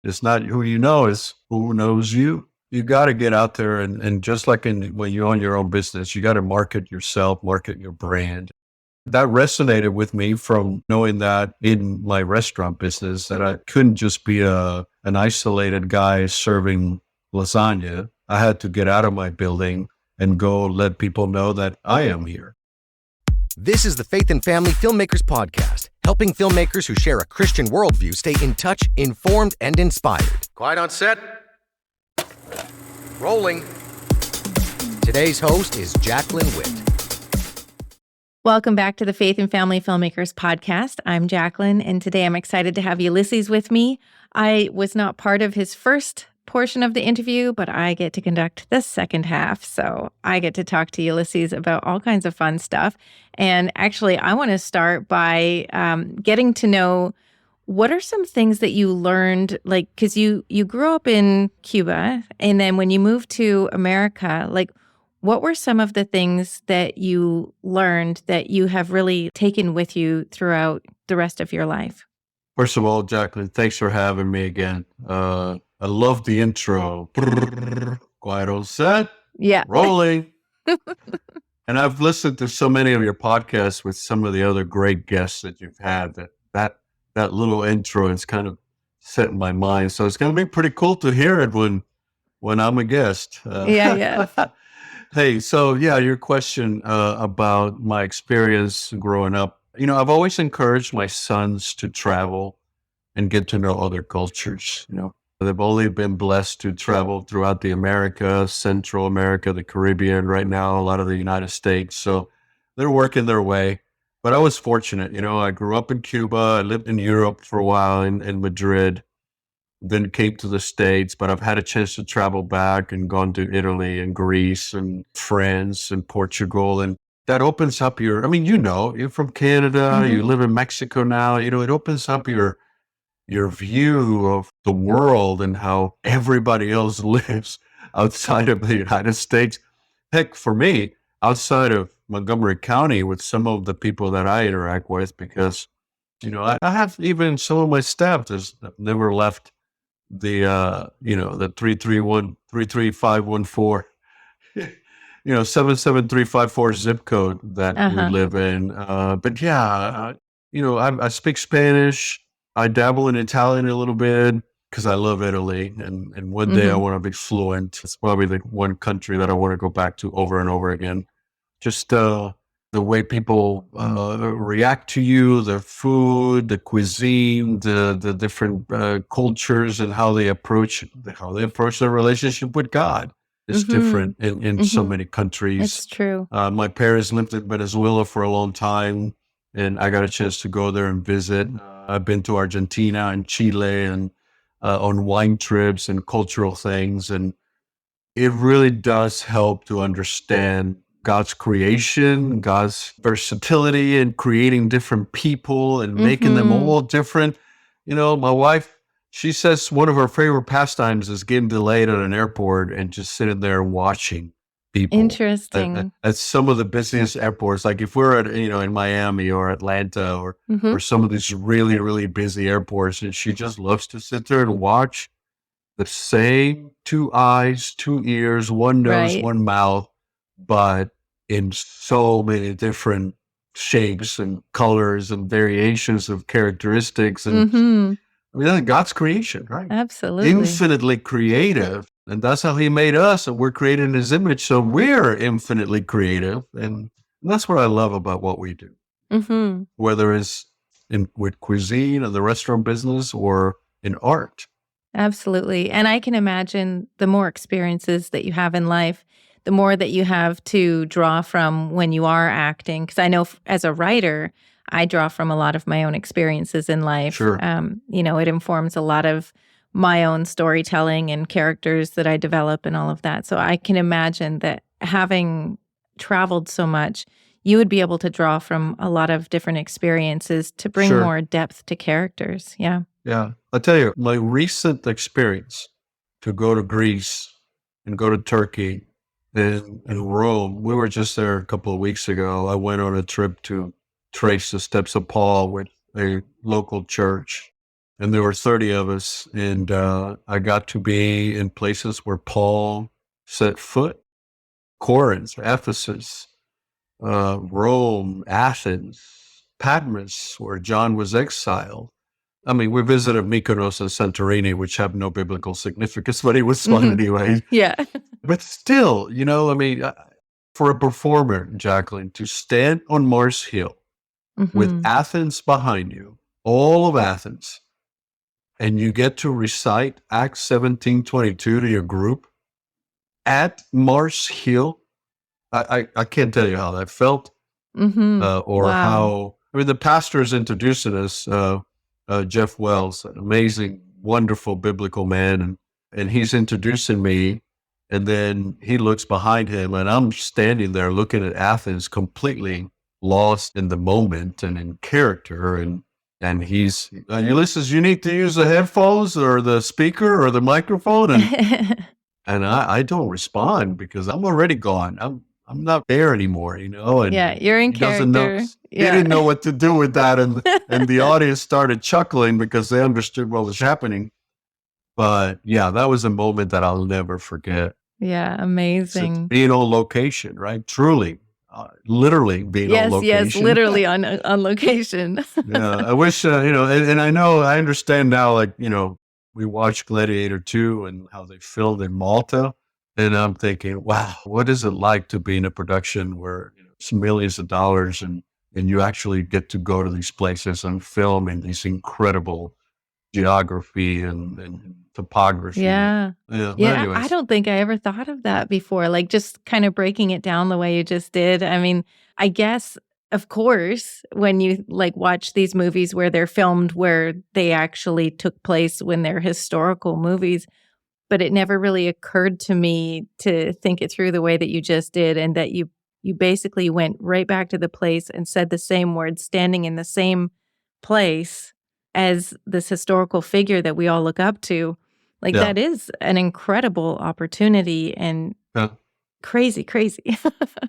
It's not who you know, it's who knows you. You got to get out there and just like when you own your own business, you got to market yourself, market your brand. That resonated with me from knowing that in my restaurant business that I couldn't just be an isolated guy serving lasagna. I had to get out of my building and go let people know that I am here. This is the Faith and Family Filmmakers Podcast, helping filmmakers who share a Christian worldview stay in touch, informed, and inspired. Quiet on set. Rolling. Today's host is Jaclyn Witt. Welcome back to the Faith and Family Filmmakers Podcast. I'm Jaclyn, and today I'm excited to have Ulises with me. I was not part of his first portion of the interview, but I get to conduct the second half. So I get to talk to Ulises about all kinds of fun stuff. And actually, I want to start by getting to know what are some things that you learned, like, because you grew up in Cuba, and then when you moved to America, like, what were some of the things that you learned that you have really taken with you throughout the rest of your life? First of all, Jaclyn, thanks for having me again. I love the intro. Quiet on set. Yeah. Rolling. And I've listened to so many of your podcasts with some of the other great guests that you've had that little intro is kind of set in my mind. So it's going to be pretty cool to hear it when I'm a guest. Yeah. Hey, so yeah, your question about my experience growing up. You know, I've always encouraged my sons to travel and get to know other cultures. You know, they've only been blessed to travel throughout the Americas, Central America, the Caribbean, right now, a lot of the United States. So they're working their way. But I was fortunate. You know, I grew up in Cuba. I lived in Europe for a while in Madrid, then came to the States. But I've had a chance to travel back and gone to Italy and Greece and France and Portugal. And that opens up you're from Canada, you live in Mexico now, you know, it opens up your view of the world and how everybody else lives outside of the United States. Heck, for me, outside of Montgomery County with some of the people that I interact with, because, you know, I have even some of my staff that's never left the 33514 77354 zip code that we live in. But yeah, I speak Spanish. I dabble in Italian a little bit because I love Italy. And one day I want to be fluent. It's probably the one country that I want to go back to over and over again. Just the way people react to you, the food, the cuisine, the different cultures, and how they approach their relationship with God. It's different in so many countries. It's true. My parents lived in Venezuela for a long time, and I got a chance to go there and visit. I've been to Argentina and Chile and on wine trips and cultural things. And it really does help to understand God's creation, God's versatility in creating different people and making them all different. You know, my wife, she says one of her favorite pastimes is getting delayed at an airport and just sitting there watching people. Interesting. At some of the busiest airports, like if we're at, in Miami or Atlanta or some of these really, really busy airports, and she just loves to sit there and watch the same two eyes, two ears, one nose, one mouth, but in so many different shapes and colors and variations of characteristics. And I mean, that's God's creation, right? Absolutely. Infinitely creative. And that's how he made us. And we're created in his image. So we're infinitely creative. And that's what I love about what we do. Whether it's with cuisine or the restaurant business or in art. Absolutely. And I can imagine the more experiences that you have in life, the more that you have to draw from when you are acting. Because I know as a writer, I draw from a lot of my own experiences in life. Sure. It informs a lot of my own storytelling and characters that I develop and all of that. So I can imagine that having traveled so much, you would be able to draw from a lot of different experiences to bring more depth to characters. Yeah. Yeah. I'll tell you, my recent experience to go to Greece and go to Turkey and Rome, we were just there a couple of weeks ago. I went on a trip to trace the steps of Paul with a local church. and there were 30 of us. And I got to be in places where Paul set foot: Corinth, Ephesus, Rome, Athens, Patmos, where John was exiled. I mean, we visited Mykonos and Santorini, which have no biblical significance, but it was fun anyway. Yeah. But still, I mean, for a performer, Jaclyn, to stand on Mars Hill with Athens behind you, all of Athens, and you get to recite Acts 17:22 to your group at Mars Hill, I can't tell you how that felt, or Wow. how, I mean, the pastor is introducing us, Jeff Wells, an amazing, wonderful biblical man, and he's introducing me, and then he looks behind him, and I'm standing there looking at Athens, completely lost in the moment and in character, and he's, Ulises, you need to use the headphones or the speaker or the microphone, and I don't respond because I'm already gone. I'm not there anymore, and Yeah, you're in he doesn't know. character. He didn't know what to do with that, and the audience started chuckling because they understood what was happening. But yeah, that was a moment that I'll never forget. Yeah, So amazing. being on location, right? Truly, literally being on location. Yes, literally on location. Yeah, I wish, and I understand now, like, we watched Gladiator 2 and how they filmed in Malta. And I'm thinking, wow, what is it like to be in a production where it's millions of dollars and you actually get to go to these places and film in these incredible geography and topography. Yeah. Yeah. But Yeah, I anyways, don't think I ever thought of that before, like just kind of breaking it down the way you just did. I mean, I guess, of course, when you like watch these movies where they're filmed where they actually took place when they're historical movies, but it never really occurred to me to think it through the way that you just did, and that you basically went right back to the place and said the same words, standing in the same place as this historical figure that we all look up to. Like yeah. that is an incredible opportunity and Yeah. crazy.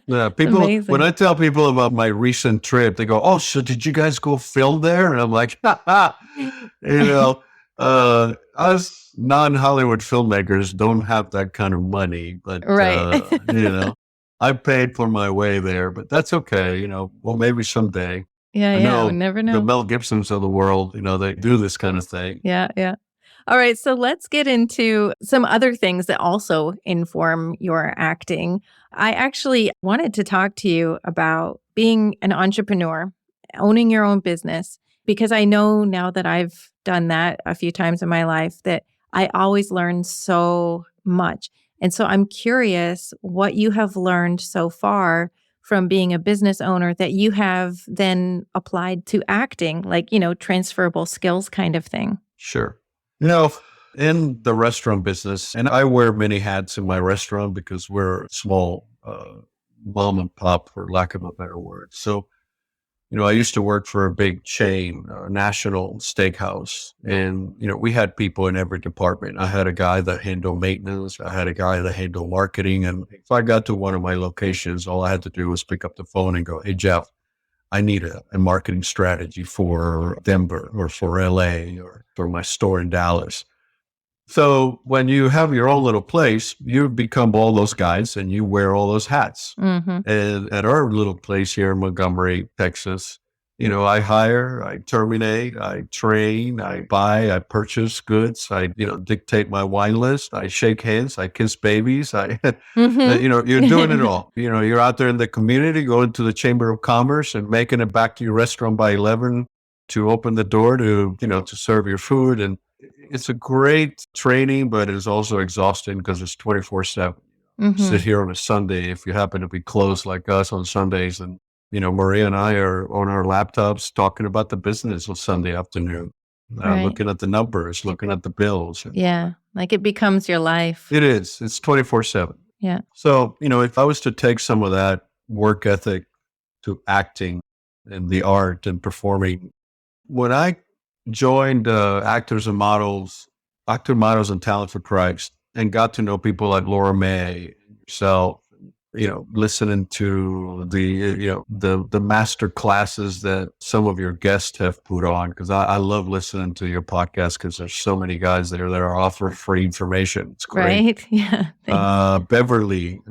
Yeah, people, Amazing. when I tell people about my recent trip, they go, "Oh, so did you guys go film there?" And I'm like, us non-Hollywood filmmakers don't have that kind of money, but, Right. I paid for my way there, but that's okay, well, maybe someday. Yeah, I we know never the know. Mel Gibsons of the world, they do this kind of thing. Yeah. All right, so let's get into some other things that also inform your acting. I actually wanted to talk to you about being an entrepreneur, owning your own business, because I know now that I've done that a few times in my life that I always learn so much. And so I'm curious what you have learned so far from being a business owner that you have then applied to acting, like, transferable skills kind of thing. Sure. In the restaurant business, and I wear many hats in my restaurant because we're a small mom and pop, for lack of a better word. So, I used to work for a big chain, a national steakhouse, and, we had people in every department. I had a guy that handled maintenance. I had a guy that handled marketing. And if I got to one of my locations, all I had to do was pick up the phone and go, "Hey, Jeff, I need a marketing strategy for Denver or for LA or for my store in Dallas." So when you have your own little place, you become all those guys and you wear all those hats. Mm-hmm. And at our little place here in Montgomery, Texas, I hire, I terminate, I train, I buy, I purchase goods, I, dictate my wine list, I shake hands, I kiss babies, Mm-hmm. you're doing it all. You're out there in the community, going to the Chamber of Commerce and making it back to your restaurant by 11 to open the door to, to serve your food. And it's a great training, but it's also exhausting because it's 24/7. Sit here on a Sunday, if you happen to be closed like us on Sundays, and Maria and I are on our laptops talking about the business on Sunday afternoon, Right. looking at the numbers, looking at the bills. Yeah, like it becomes your life. It is. It's 24/7. Yeah. So, if I was to take some of that work ethic to acting and the art and performing, when I joined Actor Models and Talent for Christ, and got to know people like Laura May, yourself, listening to the master classes that some of your guests have put on, because I love listening to your podcast because there's so many guys there that are offering free information. It's great. Right? Yeah. Thanks. Beverly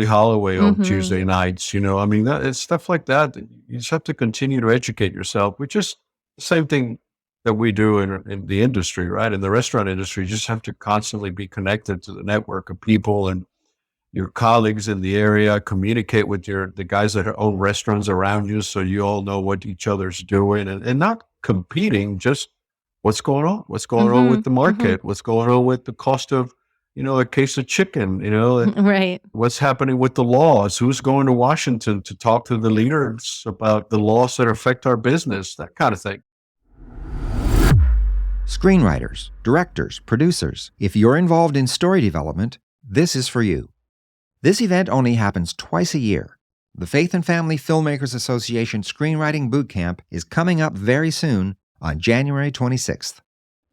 Holloway on Mhm. Tuesday nights. I mean, it's stuff like that. You just have to continue to educate yourself, which is the same thing that we do in the industry, right? In the restaurant industry, you just have to constantly be connected to the network of people and your colleagues in the area, communicate with the guys that own restaurants around you, so you all know what each other's doing, and not competing, just what's going on, with Mhm. the Mhm. market, what's going on with the cost of, a case of chicken, Right. what's happening with the laws, who's going to Washington to talk to the leaders about the laws that affect our business, that kind of thing. Screenwriters, directors, producers, if you're involved in story development, this is for you. This event only happens twice a year. The Faith and Family Filmmakers Association Screenwriting Bootcamp is coming up very soon on January 26th.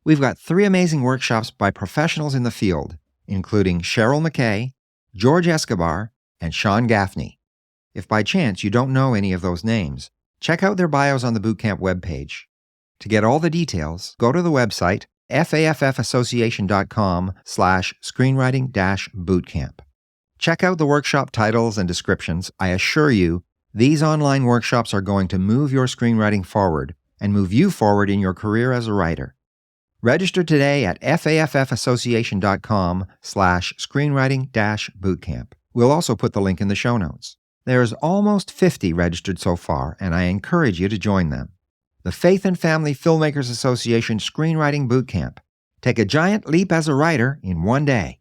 We've got 3 amazing workshops by professionals in the field, including Cheryl McKay, George Escobar, and Sean Gaffney. If by chance you don't know any of those names, check out their bios on the Bootcamp webpage. To get all the details, go to the website faffassociation.com/screenwriting-bootcamp. Check out the workshop titles and descriptions. I assure you, these online workshops are going to move your screenwriting forward and move you forward in your career as a writer. Register today at faffassociation.com/screenwriting-bootcamp. We'll also put the link in the show notes. There's almost 50 registered so far, and I encourage you to join them. The Faith and Family Filmmakers Association Screenwriting Bootcamp. Take a giant leap as a writer in one day.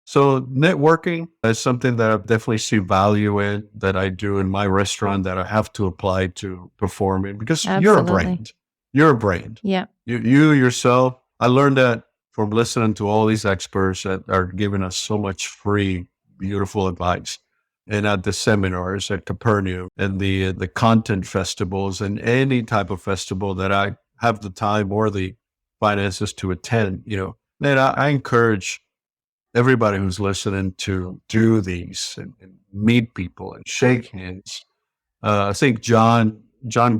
So networking is something that I definitely see value in, that I do in my restaurant, that I have to apply to performing, because you're a Absolutely. brand. You're a brand. Yeah. You yourself, I learned that from listening to all these experts that are giving us so much free, beautiful advice. And at the seminars at Capernaum and the content festivals and any type of festival that I have the time or the finances to attend, man, I encourage everybody who's listening to do these and meet people and shake hands. I think John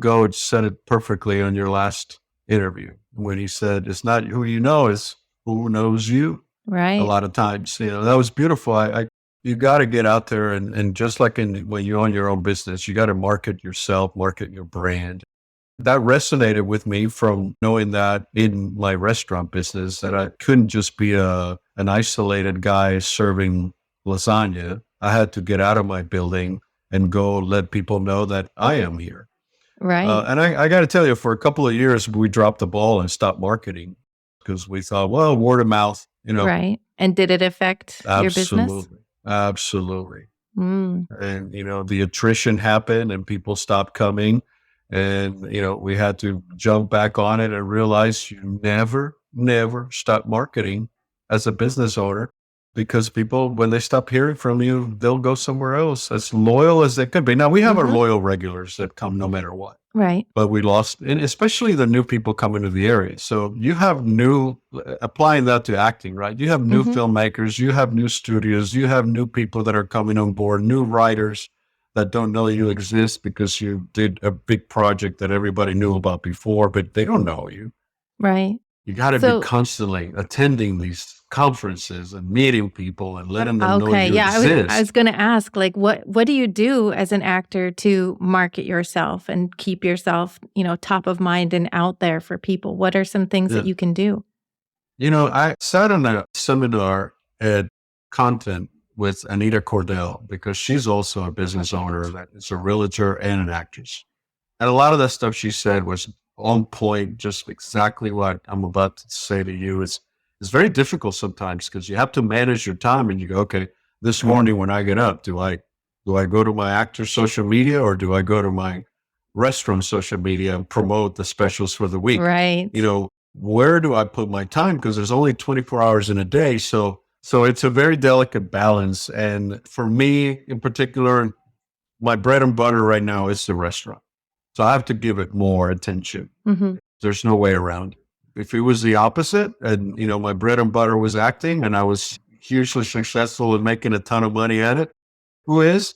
Goetz said it perfectly on your last interview when he said, "It's not who you know, it's who knows you." A Right. lot of times, that was beautiful. You got to get out there and just like when you own your own business, you got to market yourself, market your brand. That resonated with me from knowing that in my restaurant business, that I couldn't just be an isolated guy serving lasagna. I had to get out of my building and go let people know that I am here. Right. And I got to tell you, for a couple of years, we dropped the ball and stopped marketing because we thought, well, word of mouth, Right. And did it affect your business? Absolutely. Mm. And, the attrition happened and people stopped coming. And, we had to jump back on it and realize you never stop marketing as a business owner, because people, when they stop hearing from you, they'll go somewhere else, as loyal as they could be. Now, we have our loyal regulars that come no matter what. Right. But we lost, and especially the new people coming to the area. So you have applying that to acting, right? You have new filmmakers, you have new studios, you have new people that are coming on board, new writers that don't know you exist because you did a big project that everybody knew about before, but they don't know you. Right. You got to So- be constantly attending these conferences and meeting people and letting them know Okay. you Yeah. exist. I was going to ask, like, what do you do as an actor to market yourself and keep yourself, top of mind and out there for people? What are some things that Yeah. you can do? I sat on a seminar at Content with Anita Cordell, because she's also a business owner that is a realtor and an actress. And a lot of that stuff she said was on point, just exactly what I'm about to say to you. It's very difficult sometimes because you have to manage your time, and you go, okay, this morning when I get up, do I go to my actor's social media, or do I go to my restaurant social media and promote the specials for the week? Right. Where do I put my time? Because there's only 24 hours in a day. So it's a very delicate balance. And for me in particular, my bread and butter right now is the restaurant. So I have to give it more attention. Mm-hmm. There's no way around it. If it was the opposite and, my bread and butter was acting and I was hugely successful and making a ton of money at it. Who is?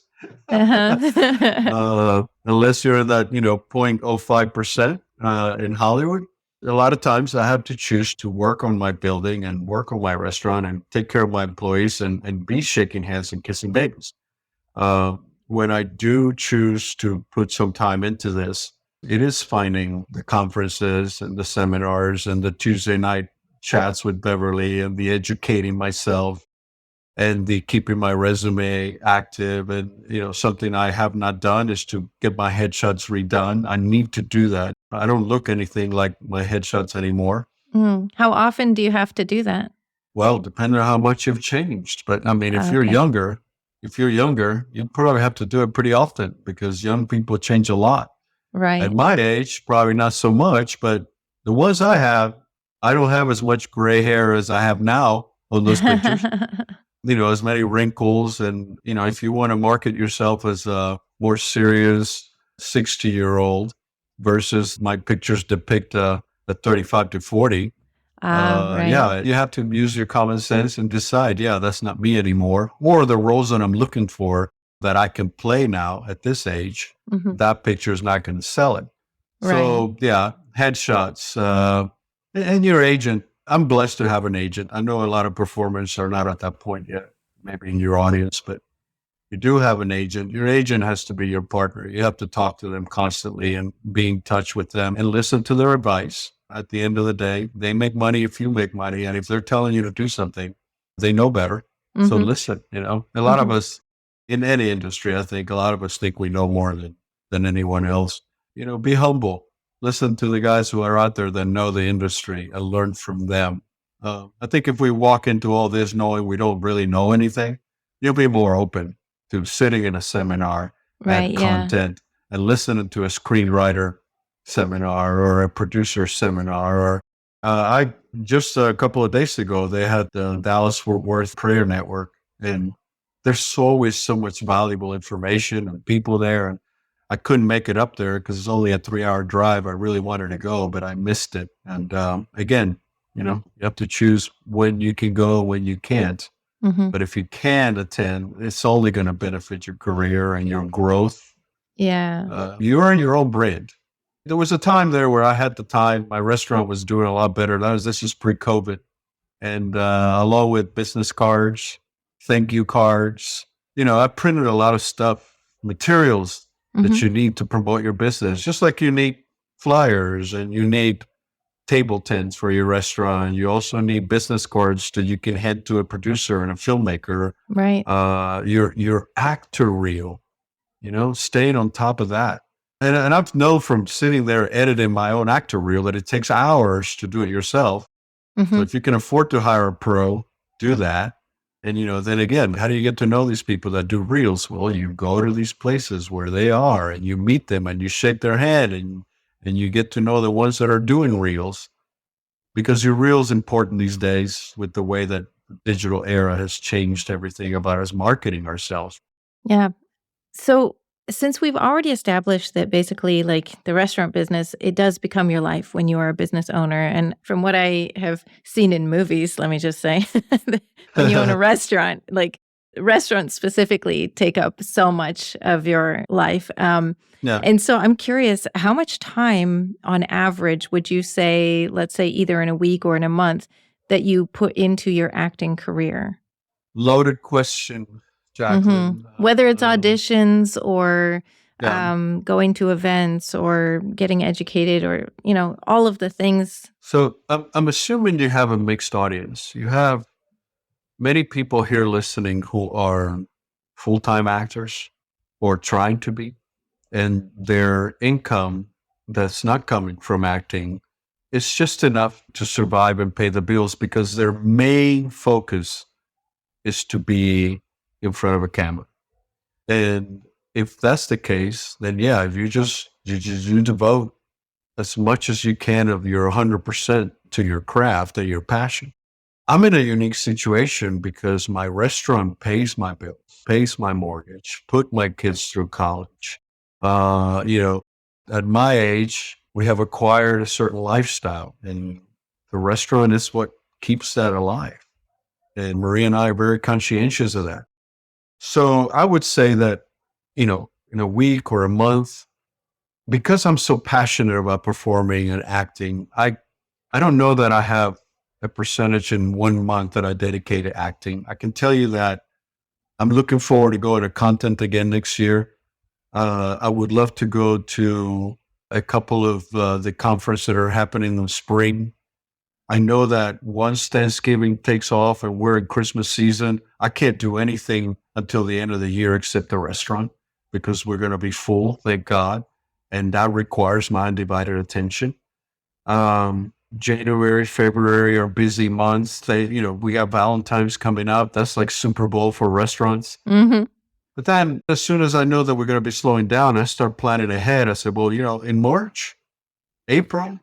Uh-huh. Unless you're in that, 0.05% in Hollywood. A lot of times I have to choose to work on my building and work on my restaurant and take care of my employees and be shaking hands and kissing babies. Uh, when I do choose to put some time into this, it is finding the conferences and the seminars and the Tuesday night chats with Beverly and the educating myself and the keeping my resume active. And, something I have not done is to get my headshots redone. I need to do that. I don't look anything like my headshots anymore. How often do you have to do that? Well, depending on how much you've changed. But I mean, if you're Okay. younger, you probably have to do it pretty often because young people change a lot. Right. At my age, probably not so much, but the ones I have, I don't have as much gray hair as I have now on those pictures. As many wrinkles. And, if you want to market yourself as a more serious 60-year-old versus my pictures depict a 35 to 40, Right. yeah, you have to use your common sense and decide, yeah, that's not me anymore. Or the roles that I'm looking for that I can play now at this age, Mhm. that picture is not going to sell it. Right. So, yeah, headshots. And your agent, I'm blessed to have an agent. I know a lot of performers are not at that point yet, maybe in your audience, but you do have an agent. Your agent has to be your partner. You have to talk to them constantly and be in touch with them and listen to their advice. At the end of the day, they make money if you make money. And if they're telling you to do something, they know better. So Mhm. listen, a lot of Mhm. us in any industry, I think a lot of us think we know more than anyone else. Be humble. Listen to the guys who are out there that know the industry and learn from them. I think if we walk into all this knowing we don't really know anything, you'll be more open to sitting in a seminar Right. at Yeah. content and listening to a screenwriter seminar or a producer seminar. Or I just a couple of days ago, they had the Dallas Fort Worth Prayer Network, and there's always so much valuable information and people there. And I couldn't make it up there because it's only a 3-hour drive. I really wanted to go, but I missed it. And again, you have to choose when you can go, when you can't. Mhm. But if you can attend, it's only going to benefit your career and your growth. Yeah. You earn your own brand. There was a time there where I had the time. My restaurant was doing a lot better. This is pre-COVID, and along with business cards, thank you cards. I printed a lot of stuff, materials that Mhm. you need to promote your business, just like you need flyers and you need table tents for your restaurant. You also need business cards that you can hand to a producer and a filmmaker. Right. Your actor reel, staying on top of that. And I've known from sitting there editing my own actor reel that it takes hours to do it yourself. So Mhm. if you can afford to hire a pro, do that. And, then again, how do you get to know these people that do reels? Well, you go to these places where they are and you meet them and you shake their hand and you get to know the ones that are doing reels, because your reel is important these days with the way that the digital era has changed everything about us marketing ourselves. Yeah. So, since we've already established that basically, like the restaurant business, it does become your life when you are a business owner. And from what I have seen in movies, let me just say, when you own a restaurant, like restaurants specifically take up so much of your life. Yeah. And so I'm curious, how much time on average would you say, let's say either in a week or in a month, that you put into your acting career? Loaded question, Jaclyn. Whether it's auditions or Yeah. going to events or getting educated or, all of the things. So I'm assuming you have a mixed audience. You have many people here listening who are full-time actors or trying to be, and their income that's not coming from acting is just enough to survive and pay the bills because their main focus is to be in front of a camera. And if that's the case, then yeah, if you devote as much as you can of your 100% to your craft and your passion. I'm in a unique situation because my restaurant pays my bills, pays my mortgage, put my kids through college. Uh, you know, at my age, we have acquired a certain lifestyle, and the restaurant is what keeps that alive. And Marie and I are very conscientious of that. So I would say that, in a week or a month, because I'm so passionate about performing and acting, I don't know that I have a percentage in 1 month that I dedicate to acting. I can tell you that I'm looking forward to going to content again next year. I would love to go to a couple of the conferences that are happening in the spring. I know that once Thanksgiving takes off and we're in Christmas season, I can't do anything until the end of the year except the restaurant because we're going to be full, thank God. And that requires my undivided attention. January, February are busy months. We have Valentine's coming up. That's like Super Bowl for restaurants. Mm-hmm. But then as soon as I know that we're going to be slowing down, I start planning ahead. I said, well, in March, April,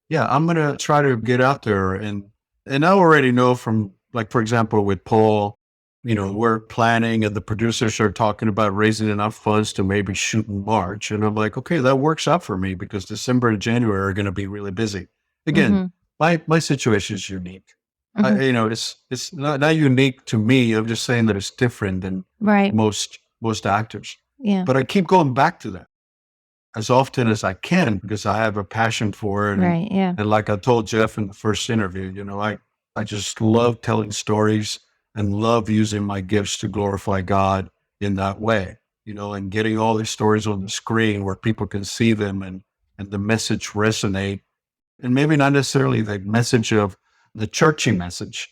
yeah, I'm going to try to get out there. And I already know from, like, for example, with Paul, we're planning and the producers are talking about raising enough funds to maybe shoot in March. And I'm like, okay, that works out for me because December and January are going to be really busy. Again, my situation is unique. It's not unique to me. I'm just saying that it's different than most actors. Yeah. But I keep going back to that as often as I can because I have a passion for it. Right. Yeah. And like I told Jeff in the first interview, I just love telling stories and love using my gifts to glorify God in that way, and getting all these stories on the screen where people can see them and the message resonate. And maybe not necessarily the message of the churchy message,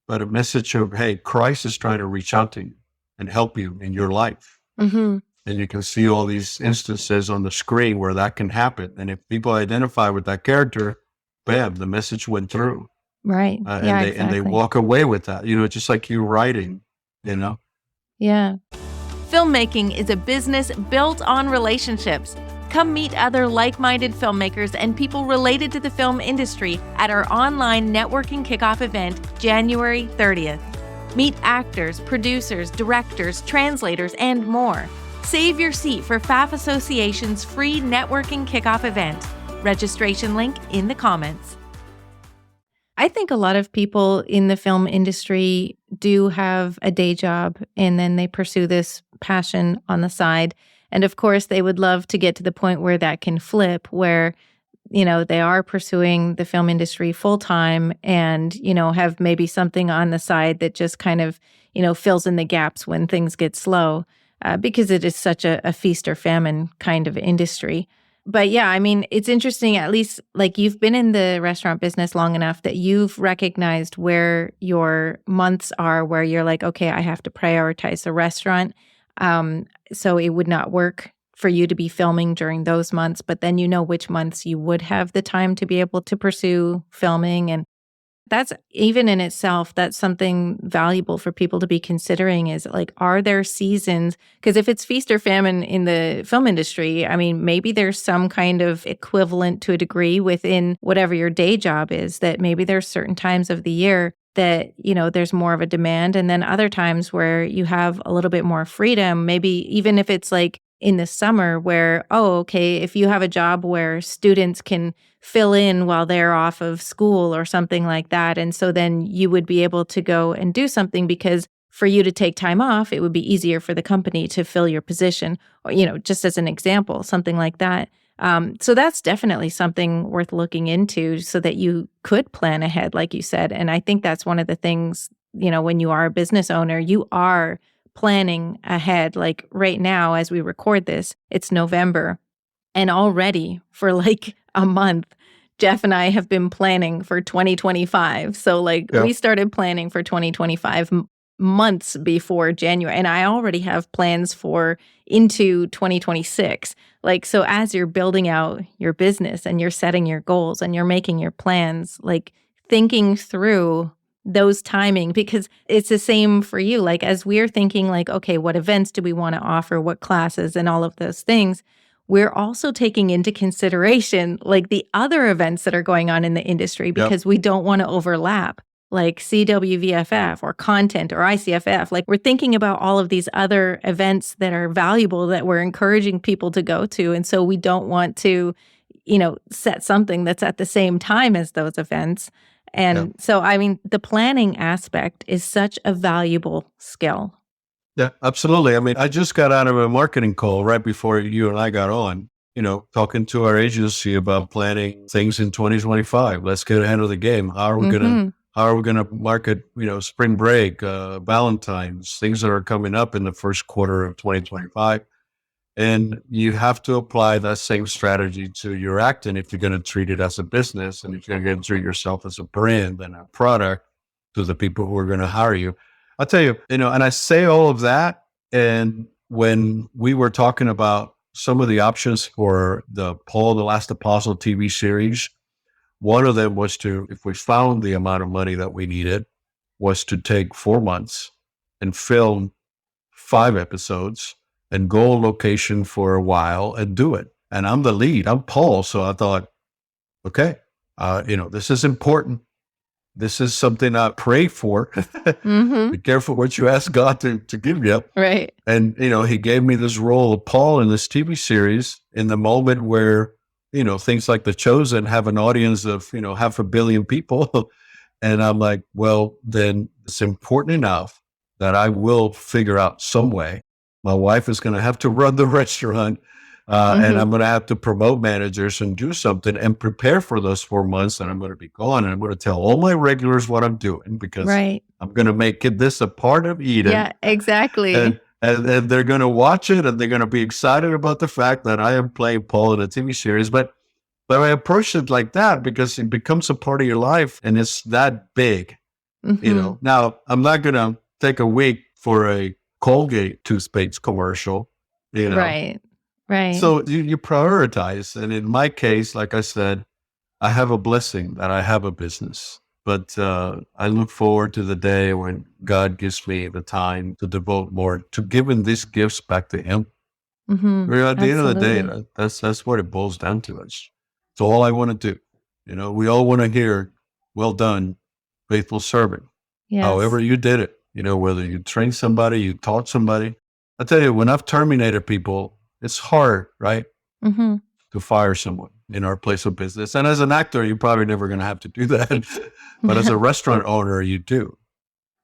but a message of, hey, Christ is trying to reach out to you and help you in your life. Mm-hmm. And you can see all these instances on the screen where that can happen. And if people identify with that character, bam, the message went through. Right. Exactly. And they walk away with that, just like you writing, Yeah. Filmmaking is a business built on relationships. Come meet other like-minded filmmakers and people related to the film industry at our online networking kickoff event, January 30th. Meet actors, producers, directors, translators, and more. Save your seat for FAF Association's free networking kickoff event. Registration link in the comments. I think a lot of people in the film industry do have a day job and then they pursue this passion on the side. And of course, they would love to get to the point where that can flip, where, they are pursuing the film industry full time and, have maybe something on the side that just kind of, fills in the gaps when things get slow, because it is such a feast or famine kind of industry. But yeah, I mean, it's interesting, at least like you've been in the restaurant business long enough that you've recognized where your months are, where you're like, okay, I have to prioritize the restaurant. So it would not work for you to be filming during those months, but then which months you would have the time to be able to pursue filming. And that's even in itself, that's something valuable for people to be considering is like, are there seasons? Because if it's feast or famine in the film industry, I mean, maybe there's some kind of equivalent to a degree within whatever your day job is, that maybe there's certain times of the year that, there's more of a demand. And then other times where you have a little bit more freedom, maybe even if it's like in the summer where, if you have a job where students can fill in while they're off of school or something like that. And so then you would be able to go and do something because for you to take time off, it would be easier for the company to fill your position, or, just as an example, something like that. So that's definitely something worth looking into so that you could plan ahead, like you said. And I think that's one of the things, when you are a business owner, you are planning ahead. Like right now, as we record this, it's November. And already for like a month, Jeff and I have been planning for 2025. So we started planning for 2025 months before January. And I already have plans for into 2026. So as you're building out your business and you're setting your goals and you're making your plans, thinking through those timing, because it's the same for you. As we're thinking okay, what events do we want to offer? What classes and all of those things? We're also taking into consideration the other events that are going on in the industry because we don't want to overlap. Like CWVFF or content or ICFF. We're thinking about all of these other events that are valuable that we're encouraging people to go to. And so we don't want to, set something that's at the same time as those events. And so, I mean, the planning aspect is such a valuable skill. Yeah, absolutely. I mean, I just got out of a marketing call right before you and I got on, talking to our agency about planning things in 2025. Let's get ahead of the game. How are we gonna market, spring break, Valentine's, things that are coming up in the first quarter of 2025. And you have to apply that same strategy to your acting if you're going to treat it as a business and if you're going to treat yourself as a brand and a product to the people who are going to hire you. I'll tell you, and I say all of that. And when we were talking about some of the options for the Paul the Last Apostle TV series, one of them was if we found the amount of money that we needed, was to take 4 months and film 5 episodes and go on location for a while and do it. And I'm the lead. I'm Paul. So I thought, okay, this is important. This is something I pray for. Be careful what you ask God to give you. Right. And, he gave me this role of Paul in this TV series in the moment where, things like The Chosen have an audience of, 500 million people. And I'm like, well, then it's important enough that I will figure out some way. My wife is going to have to run the restaurant, and I'm going to have to promote managers and do something and prepare for those 4 months that I'm going to be gone. And I'm going to tell all my regulars what I'm doing because I'm going to make this a part of Eden. Yeah, exactly. And they're going to watch it and they're going to be excited about the fact that I am playing Paul in a TV series. But I approach it like that because it becomes a part of your life and it's that big. Now, I'm not going to take a week for a Colgate toothpaste commercial, Right. So you prioritize. And in my case, like I said, I have a blessing that I have a business, but I look forward to the day when God gives me the time to devote more to giving these gifts back to Him. At the end of the day, that's what it boils down to. It's all I want to do. We all want to hear, well done, faithful servant. Yes. However you did it. Whether you trained somebody, you taught somebody. I tell you, when I've terminated people, it's hard, right? To fire someone in our place of business. And as an actor, you're probably never going to have to do that. But as a restaurant owner, you do.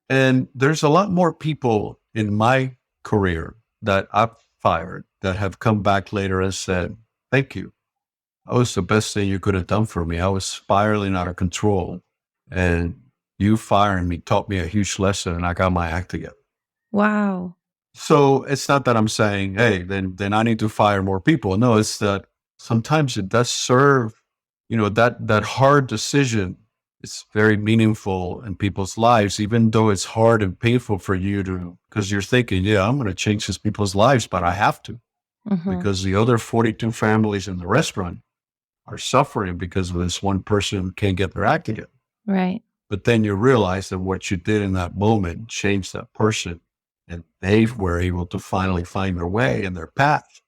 And there's a lot more people in my career that I've fired that have come back later and said, thank you. That was the best thing you could have done for me. I was spiraling out of control. And you firing me taught me a huge lesson and I got my act together. Wow. So it's not that I'm saying, hey, then I need to fire more people. No, it's that sometimes it does serve, that hard decision. It's very meaningful in people's lives, even though it's hard and painful for you because you're thinking, yeah, I'm going to change these people's lives, but I have to because the other 42 families in the restaurant are suffering because of this one person who can't get their act together. Right. But then you realize that what you did in that moment changed that person and they were able to finally find their way and their path.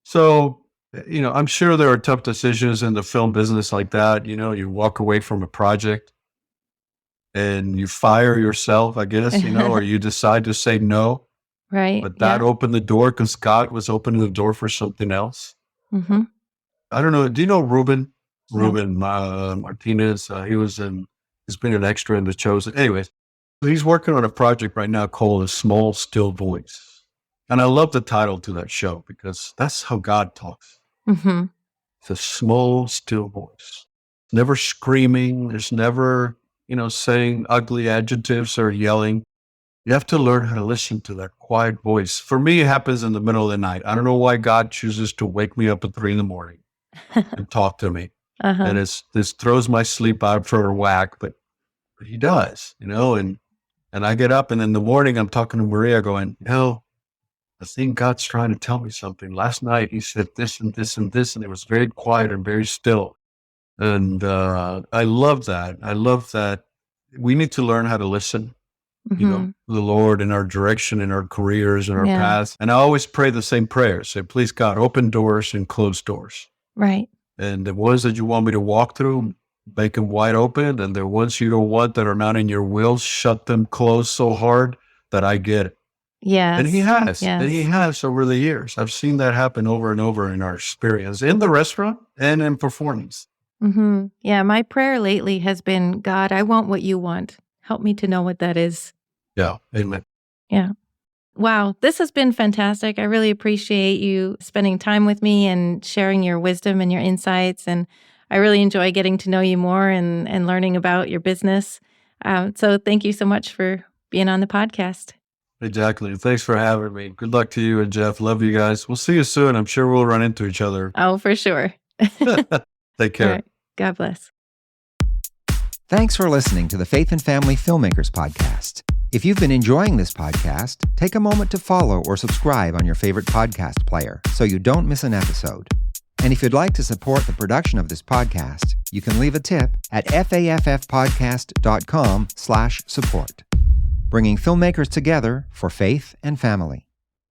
So, I'm sure there are tough decisions in the film business like that. You walk away from a project and you fire yourself, I guess, or you decide to say no. Right. But that opened the door because God was opening the door for something else. I don't know. Do you know Ruben? Ruben Martinez. He's been an extra in The Chosen. Anyways, he's working on a project right now called A Small Still Voice. And I love the title to that show because that's how God talks. It's a small, still voice. Never screaming. There's never, saying ugly adjectives or yelling. You have to learn how to listen to that quiet voice. For me, it happens in the middle of the night. I don't know why God chooses to wake me up at 3 a.m. and talk to me. And this throws my sleep out for a whack, but He does, and I get up and in the morning I'm talking to Maria going, I think God's trying to tell me something. Last night He said this and this and this, and it was very quiet and very still. And I love that. I love that we need to learn how to listen, the Lord in our direction, in our careers, in our paths. And I always pray the same prayer. Say, please God, open doors and close doors. Right. And the ones that you want me to walk through, make them wide open. And the ones you don't want that are not in your will, shut them closed so hard that I get it. Yes. And He has. Yes. And He has over the years. I've seen that happen over and over in our experience in the restaurant and in performance. Yeah, my prayer lately has been, God, I want what you want. Help me to know what that is. Yeah. Amen. Yeah. Wow, this has been fantastic. I really appreciate you spending time with me and sharing your wisdom and your insights. And I really enjoy getting to know you more and learning about your business. So thank you so much for being on the podcast. Exactly. Thanks for having me. Good luck to you and Jeff. Love you guys. We'll see you soon. I'm sure we'll run into each other. Oh, for sure. Take All care. right. God bless. Thanks for listening to the Faith and Family Filmmakers Podcast. If you've been enjoying this podcast, take a moment to follow or subscribe on your favorite podcast player so you don't miss an episode. And if you'd like to support the production of this podcast, you can leave a tip at faffpodcast.com/support. Bringing filmmakers together for faith and family.